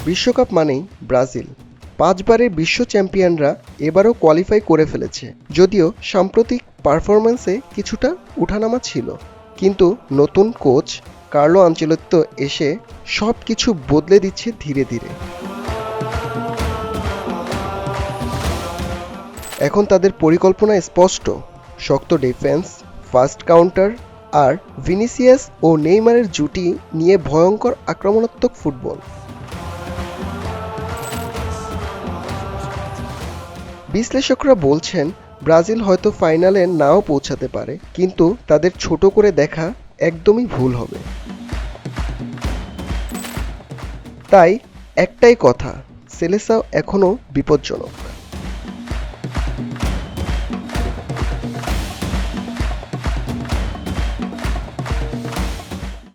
বিশ্বকাপ মানেই ব্রাজিল। 5 বারের বিশ্ব চ্যাম্পিয়নরা এবারও কোয়ালিফাই করে ফেলেছে, যদিও সাম্প্রতিক পারফরম্যান্সে কিছুটা উঠানামা ছিল। কিন্তু নতুন কোচ কার্লো আনচেলত্তি এসে সব কিছু বদলে দিচ্ছে ধীরে ধীরে। এখন তাদের পরিকল্পনা স্পষ্ট: শক্ত ডিফেন্স, ফাস্ট কাউন্টার আর ভিনিসিয়াস ও নেইমারের জুটি নিয়ে ভয়ঙ্কর আক্রমণাত্মক ফুটবল। বিশ্লেষকরা বলছেন ব্রাজিল হয়তো ফাইনালে নাও পৌঁছাতে পারে, কিন্তু তাদের ছোট করে দেখা একদমই ভুল হবে। তাই একটাই কথা, সেলেসাও এখনও বিপজ্জনক।